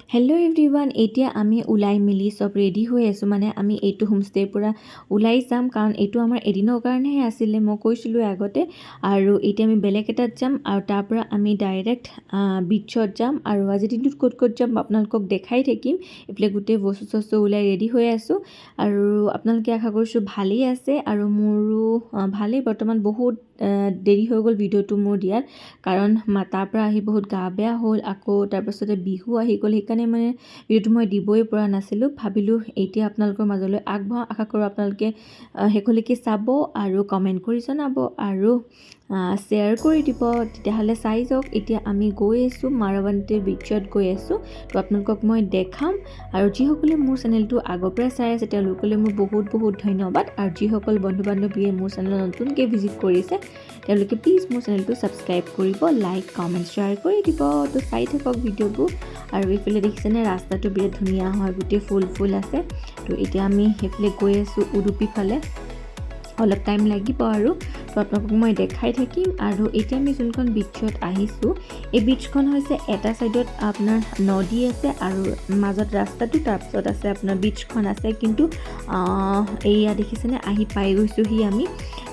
Hello' everyone, এতিয়া আমি ওলাই মিলি চব ৰেডি হৈ আছোঁ। মানে আমি এইটো হোমষ্টেৰ পৰা ওলাই যাম, কাৰণ এইটো আমাৰ এদিনৰ কাৰণেহে আছিলে, মই কৈছিলোঁ আগতে। আৰু এতিয়া আমি বেলেগ এটাত যাম আৰু তাৰ পৰা আমি ডাইৰেক্ট বিচত যাম। আৰু আজিৰ দিনটোত ক'ত ক'ত যাম আপোনালোকক দেখাই থাকিম। এইফালে গোটেই বস্তু চস্তু ওলাই ৰেডি হৈ আছোঁ। আৰু আপোনালোকে আশা কৰিছোঁ ভালেই আছে, আৰু মোৰো ভালেই। বৰ্তমান বহুত দেৰি হৈ গ'ল ভিডিঅ'টো মোৰ দিয়াত, কাৰণ তাৰ পৰা আহি বহুত গা বেয়া হ'ল। আকৌ তাৰপাছতে বিহু আহি গ'ল, সেইকাৰণে মানে ভিডিঅ'টো মই দিবই পৰা নাছিলোঁ। ভাবিলোঁ এতিয়া আপোনালোকৰ মাজলৈ আগবঢ়াওঁ। আশা কৰোঁ আপোনালোকে শেষলৈকে চাব আৰু কমেণ্ট কৰি জনাব আৰু শ্বেয়াৰ কৰি দিব। তেতিয়াহ'লে চাই যাওক। এতিয়া আমি গৈ আছোঁ, মাৰাবান্তে বিচত গৈ আছোঁ। তো আপোনালোকক মই দেখাম। আৰু যিসকলে মোৰ চেনেলটো আগৰ পৰা চাই আছে তেওঁলোকলৈ মোৰ বহুত বহুত ধন্যবাদ। আৰু যিসকল বন্ধু বান্ধৱীয়ে মোৰ চেনেল নতুনকৈ ভিজিট কৰিছে তেওঁলোকে প্লিজ মোৰ চেনেলটো ছাবস্ক্ৰাইব কৰিব, লাইক কমেণ্ট শ্বেয়াৰ কৰি দিব। তো চাই থাকক ভিডিঅ'বোৰ। আৰু এইফালে দেখিছেনে ৰাস্তাটো বিৰাট ধুনীয়া হয়, গোটেই ফুল আছে। তো এতিয়া আমি সেইফালে গৈ আছোঁ উডুপি ফালে, অলপ টাইম লাগিব আৰু। তো আপোনালোকক মই দেখাই থাকিম। আৰু এতিয়া আমি যোনখন বিচত আহিছোঁ, এই বিচখন হৈছে এটা ছাইডত আপোনাৰ নদী আছে আৰু মাজত ৰাস্তাটো, তাৰপিছত আছে আপোনাৰ বিচখন আছে। কিন্তু এইয়া দেখিছেনে আহি পাই গৈছোঁহি আমি।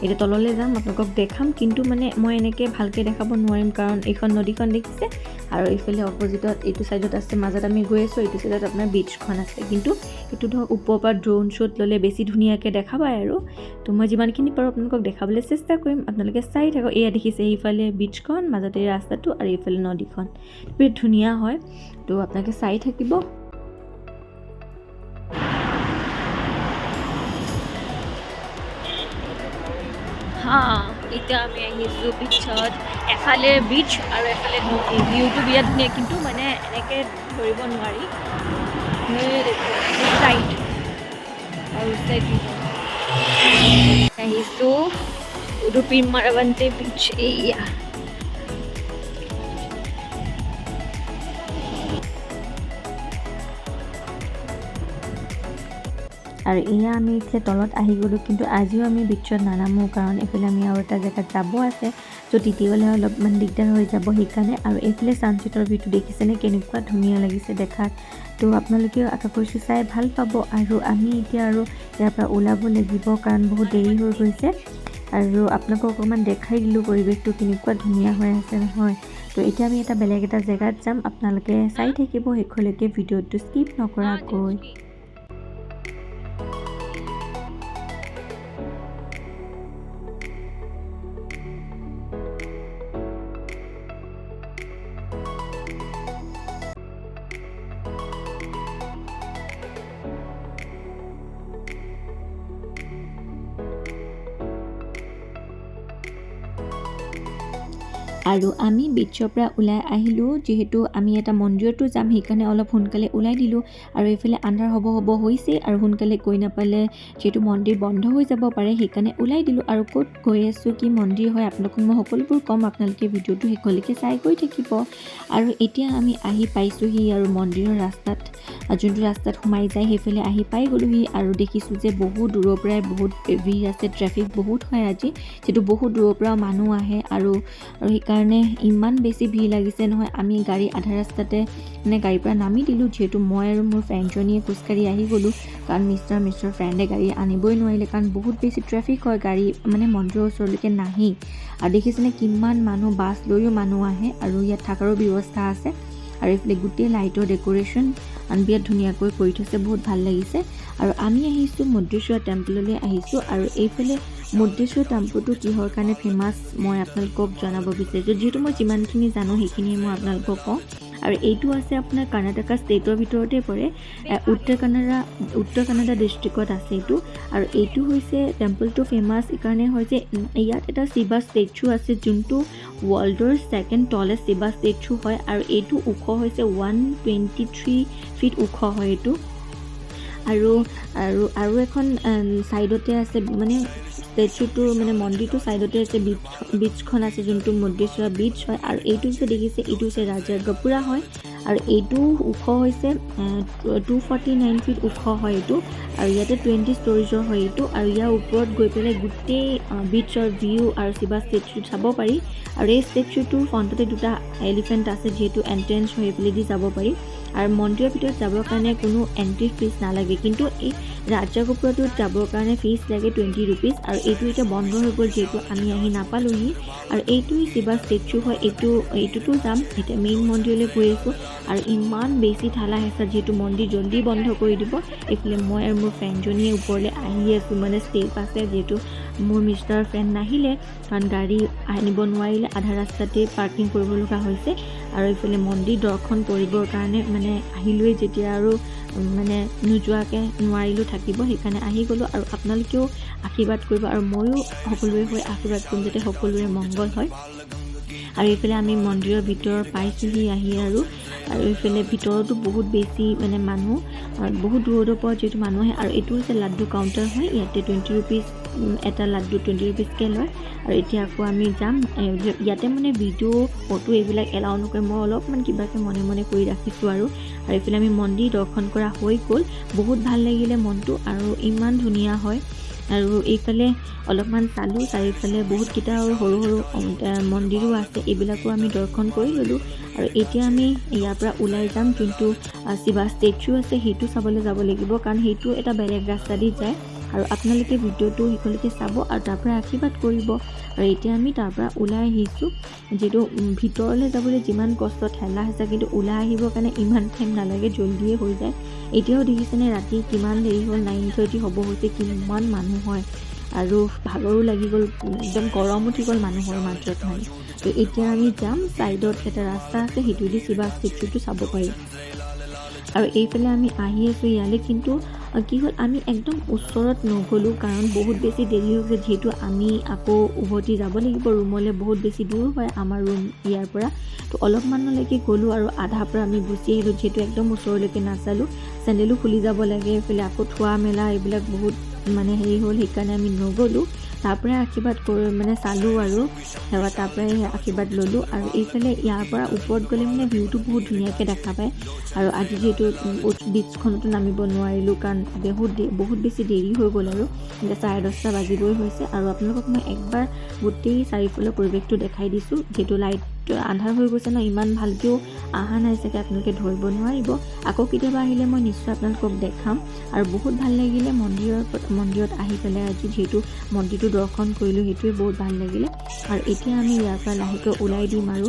এতিয়া তললৈ যাম, আপোনালোকক দেখাম, কিন্তু মানে মই এনেকৈ ভালকৈ দেখাব নোৱাৰিম, কাৰণ এইখন নদীখন দেখিছে আৰু এইফালে অপজিটত এইটো ছাইডত আছে, মাজত আমি গৈ আছোঁ, এইটো ছাইডত আপোনাৰ বিচখন আছে। কিন্তু এইটো ধৰক ওপৰৰ পৰা ড্ৰোন শ্বুট ল'লে বেছি ধুনীয়াকৈ দেখা পায় আৰু। তো মই যিমানখিনি পাৰোঁ আপোনালোকক দেখাবলৈ চেষ্টা কৰিম, আপোনালোকে চাই থাকক। এয়া দেখিছে এইফালে বিচখন, মাজতে ৰাস্তাটো, আৰু এইফালে নদীখন বিৰাট ধুনীয়া হয়। তো আপোনালোকে চাই থাকিব। এতিয়া আমি আহিছোঁ বিচত। এফালে বিচ আৰু এফালে নদী, ভিউটো বিৰাট ধুনীয়া, কিন্তু মানে এনেকৈ ধৰিব নোৱাৰি। ৰাইট আৰু আহিছোঁ উডুপিৰ মাৰাবান্তে বিচ। এইয়া আৰু এয়া আমি এতিয়া তলত আহি গ'লোঁ, কিন্তু আজিও আমি বিচত নানামো, কাৰণ এইফালে আমি আৰু এটা জেগাত যাব আছে। ত' তেতিয়াহ'লে অলপমান দিগদাৰ হৈ যাব সেইকাৰণে। আৰু এইফালে ছানছেটৰ ভিউটো দেখিছেনে কেনেকুৱা ধুনীয়া লাগিছে দেখাত। তো আপোনালোকেও আশা কৰিছোঁ চাই ভাল পাব। আৰু আমি এতিয়া আৰু ইয়াৰ পৰা ওলাব লাগিব, কাৰণ বহুত দেৰি হৈ গৈছে। আৰু আপোনালোকক অকণমান দেখাই দিলোঁ পৰিৱেশটো কেনেকুৱা ধুনীয়া হৈ আছে নহয়। তো এতিয়া আমি এটা বেলেগ এটা জেগাত যাম, আপোনালোকে চাই থাকিব শেষলৈকে, ভিডিঅ'টো স্কিপ নকৰাকৈ। আৰু আমি বিচৰ পৰা ওলাই আহিলোঁ, যিহেতু আমি এটা মন্দিৰতো যাম, সেইকাৰণে অলপ সোনকালে ওলাই দিলোঁ। আৰু এইফালে আন্ধাৰ হ'ব হৈছে, আৰু সোনকালে গৈ নাপালে যিহেতু মন্দিৰ বন্ধ হৈ যাব পাৰে, সেইকাৰণে ওলাই দিলোঁ। আৰু ক'ত গৈ আছোঁ, কি মন্দিৰ হয়, আপোনালোকক মই সকলোবোৰ ক'ম, আপোনালোকে ভিডিঅ'টো শেষলৈকে চাই গৈ থাকিব। আৰু এতিয়া আমি আহি পাইছোঁহি আৰু মন্দিৰৰ ৰাস্তাত, যোনটো ৰাস্তাত সোমাই যায় সেইফালে আহি পাই গ'লোহি। আৰু দেখিছোঁ যে বহুত দূৰৰ পৰাই বহুত ভিৰ আছে, ট্ৰেফিক বহুত হয় আজি, যিহেতু বহুত দূৰৰ পৰা মানুহ আহে। আৰু সেইকাৰণে ইমান বেছি ভিৰ লাগিছে নহয়। আমি গাড়ী আধা ৰাস্তাতে মানে গাড়ীৰ পৰা নামি দিলোঁ, যিহেতু মই আৰু মোৰ ফ্ৰেণ্ডজনীয়ে খোজকাঢ়ি আহি গ'লোঁ, কাৰণ মিষ্টাৰ ফ্ৰেণ্ডে গাড়ী আনিবই নোৱাৰিলে, কাৰণ বহুত বেছি ট্ৰেফিক হয়, গাড়ী মানে মন্দিৰৰ ওচৰলৈকে নাহেই। আৰু দেখিছেনে কিমান মানুহ, বাছ লৈও মানুহ আহে, আৰু ইয়াত থকাৰো ব্যৱস্থা আছে। আৰু এইফালে গোটেই লাইটৰ ডেক'ৰেশ্যন বিৰাট ধুনীয়াকৈ কৰি থৈছে, বহুত ভাল লাগিছে। আৰু আমি আহিছোঁ মুৰুদেশ্বৰ টেম্পললৈ আহিছোঁ। আৰু এইফালে মুৰুদেশ্বৰ টেম্পলটো কিহৰ কাৰণে ফেমাছ মই আপোনালোকক জনাব বিচাৰিছোঁ, যিহেতু মই যিমানখিনি জানো সেইখিনিয়ে মই আপোনালোকক কওঁ। আৰু এইটো আছে আপোনাৰ কৰ্ণাটকা ষ্টেটৰ ভিতৰতে পৰে, উত্তৰ কানাডা ডিষ্ট্ৰিক্টত আছে এইটো। আৰু এইটো হৈছে টেম্পলটো ফেমাছ এইকাৰণে হয় যে ইয়াত এটা শিৱা ষ্টেচু আছে, যোনটো ৱৰ্ল্ডৰ ছেকেণ্ড টলেষ্ট শিৱা ষ্টেচু হয়। আৰু এইটো ওখ হৈছে 123 ফিট ওখ হয় এইটো। আৰু এখন ছাইডতে আছে, মানে ষ্টেচুটো মানে মন্দিৰটো ছাইডতে আছে, বিচখন আছে, যোনটো মুৰুদেশ্বৰ বিচ হয়। আৰু এইটো যে দেখিছে এইটো হৈছে ৰাজাৰ গপুৰা হয়। আৰু এইটো ওখ হৈছে 249 ফিট ওখ হয় এইটো। আৰু ইয়াতে 20 ষ্টৰিজৰ হয় এইটো। আৰু ইয়াৰ ওপৰত গৈ পেলাই গোটেই বিচৰ ভিউ আৰু শিৱা ষ্টেচু চাব পাৰি। আৰু এই ষ্টেচুটোৰ ফ্ৰণ্টতে দুটা এলিফেণ্ট আছে, যিহেতু এণ্ট্ৰেঞ্চ হৈ এইফালেদি যাব পাৰি। আৰু মন্দিৰৰ ভিতৰত যাবৰ কাৰণে কোনো এণ্ট্ৰি ফিজ নালাগে, কিন্তু এই ৰাজগোপুৰটোত যাবৰ কাৰণে ফিজ লাগে 20 ৰুপিজ। আৰু এইটো এতিয়া বন্ধ হৈ গ'ল যিহেতু আমি আহি নাপালোহি। আৰু এইটোৱে শিৱা ষ্টেচু হয়, এইটোতো যাম। এতিয়া মেইন মন্দিৰলৈ গৈ আছোঁ আৰু ইমান বেছি ঠালা হেঁচা, যিহেতু মন্দিৰ জল্দি বন্ধ কৰি দিব। এইফালে মই আৰু মোৰ ফ্ৰেণ্ডজনীয়ে ওপৰলৈ আহি আছোঁ, মানে ষ্টেপ আছে যিহেতু মোৰ মিষ্টাৰ ফ্ৰেণ্ড নাহিলে, কাৰণ গাড়ী আনিব নোৱাৰিলে, আধা ৰাস্তাতে পাৰ্কিং কৰিব লগা হৈছে। আৰু এইফালে মন্দিৰ দৰ্শন কৰিবৰ কাৰণে মানে আহিলোৱে যেতিয়া, আৰু মানে নোযোৱাকৈ নোৱাৰিলোঁ থাকিব, সেইকাৰণে আহি গ'লোঁ। আৰু আপোনালোকেও আশীৰ্বাদ কৰিব আৰু ময়ো সকলোৰে হৈ আশীৰ্বাদ কৰিম যাতে সকলোৰে মংগল হয়। আৰু এইফালে আমি মন্দিৰৰ ভিতৰ পাইছোঁহি আহি, আৰু এইফালে ভিতৰতো বহুত বেছি মানে মানুহ, বহুত দূৰৰ পৰা যিহেতু মানুহ আহে। আৰু এইটো হৈছে লাড্ডু কাউণ্টাৰ হয়, ইয়াতে 20 ৰুপিজ এটা লাড্ডু 20 ৰুপিজকৈ লয়। আৰু এতিয়া আকৌ আমি যাম, ইয়াতে মানে ভিডিঅ' ফটো এইবিলাক এলাউ নকৰে, মই অলপমান কিবাকৈ মনে মনে কৰি ৰাখিছোঁ। আৰু এইফালে আমি মন্দিৰ দৰ্শন কৰা হৈ গ'ল, বহুত ভাল লাগিলে মনটো, আৰু ইমান ধুনীয়া হয়। আৰু এইফালে অলপমান চালোঁ, চাৰিওফালে বহুতকেইটা আৰু সৰু সৰু মন্দিৰো আছে, এইবিলাকো আমি দৰ্শন কৰি ল'লোঁ। আৰু এতিয়া আমি ইয়াৰ পৰা ওলাই যাম, যোনটো শিৱা ষ্টেচু আছে সেইটো চাবলৈ যাব লাগিব, কাৰণ সেইটো এটা বেলেগ ৰাস্তা দি যায়। আৰু আপোনালোকে ভিডিঅ'টো শেষলৈকে চাব আৰু তাৰ পৰা আশীৰ্বাদ কৰিব। আৰু এতিয়া আমি তাৰ পৰা ওলাই আহিছোঁ, যিহেতু ভিতৰলৈ যাবলৈ যিমান কষ্ট ঠেলা হেঁচা, কিন্তু ওলাই আহিবৰ কাৰণে ইমান টাইম নালাগে, জল্দিয়ে হৈ যায়। এতিয়াও দেখিছেনে ৰাতি কিমান দেৰি হ'ল, 9:30 হ'ব হৈছে, কিমান মানুহ হয়। আৰু ভাগৰো লাগি গ'ল, একদম গৰম উঠি গ'ল মানুহৰ মাজত মানে। তো এতিয়া আমি যাম, ছাইডত এটা ৰাস্তা আছে, সেইটোৱেদি শিৱা ষ্টেচুটো চাব পাৰি। আৰু এইফালে আমি আহি আছোঁ ইয়ালৈ, কিন্তু কি হ'ল, আমি একদম ওচৰত নগ'লোঁ, কাৰণ বহুত বেছি দেৰি হৈছে, যিহেতু আমি আকৌ উভতি যাব লাগিব ৰুমলৈ, বহুত বেছি দূৰ হয় আমাৰ ৰুম ইয়াৰ পৰা। তো অলপমানলৈকে গ'লোঁ আৰু আধাৰ পৰা আমি গুচি আহিলোঁ, যিহেতু একদম ওচৰলৈকে নাচালোঁ, চেণ্ডেলো খুলি যাব লাগে, এইফালে আকৌ থোৱা মেলা এইবিলাক বহুত মানে হেৰি হ'ল, সেইকাৰণে আমি নগ'লোঁ। তাৰ পৰাই আশীৰ্বাদ কৰি মানে চালোঁ, আৰু তাৰ পৰাই আশীৰ্বাদ ল'লোঁ। আৰু এইফালে ইয়াৰ পৰা ওপৰত গ'লে মানে ভিউটো বহুত ধুনীয়াকৈ দেখা পায়। আৰু আজি যিহেতু বীচখনতো নামিব নোৱাৰিলোঁ, কাৰণ বহুত বেছি দেৰি হৈ গ'ল, আৰু এতিয়া 10:30 বাজিবই হৈছে। আৰু আপোনালোকক মই একবাৰ গোটেই চাৰিওফালৰ পৰিৱেশটো দেখাই দিছোঁ, যিহেতু লাইট আন্ধাৰ হৈ গৈছে ন, ইমান ভালকৈও অহা নাই চাগে, আপোনালোকে ধৰিব নোৱাৰিব। আকৌ কেতিয়াবা আহিলে মই নিশ্চয় আপোনালোকক দেখাম। আৰু বহুত ভাল লাগিলে মন্দিৰত আহি পেলাই, আজি যিহেতু মন্দিৰটো দৰ্শন কৰিলোঁ, সেইটোৱে বহুত ভাল লাগিলে। আৰু এতিয়া আমি ইয়াৰ পৰা লাহেকৈ ওলাই দিম, আৰু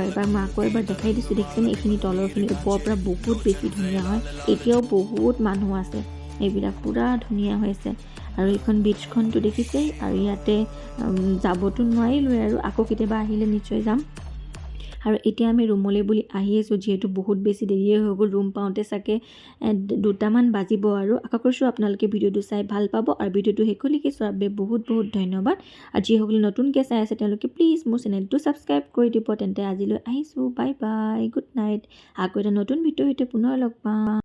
এবাৰ মই আকৌ এবাৰ দেখাই দিছোঁ, দেখিছেনে এইখিনি তলৰখিনি ওপৰৰ পৰা বহুত বেছি ধুনীয়া হয়। এতিয়াও বহুত মানুহ আছে, এইবিলাক পূৰা ধুনীয়া হৈ আছে। আৰু এইখন বীচখনটো দেখিছেই, আৰু ইয়াতে যাবতো নোৱাৰিলোৱে, আৰু আকৌ কেতিয়াবা আহিলে নিশ্চয় যাম। আৰু এতিয়া আমি ৰুমলৈ বুলি আহি আছোঁ, যিহেতু বহুত বেছি দেৰিয়ে হৈ গ'ল, ৰুম পাওঁতে চাগে 2টামান বাজিব। আৰু আশা কৰিছোঁ আপোনালোকে ভিডিঅ'টো চাই ভাল পাব, আৰু ভিডিঅ'টো শেষলৈকে চোৱাৰ বাবে বহুত বহুত ধন্যবাদ। আৰু যিসকলে নতুনকৈ চাই আছে তেওঁলোকে প্লিজ মোৰ চেনেলটো ছাবস্ক্ৰাইব কৰি দিব। তেন্তে আজিলৈ আহিছোঁ, বাই বাই, গুড নাইট। আকৌ এটা নতুন ভিডিঅ'ৰ সৈতে পুনৰ লগ পাম।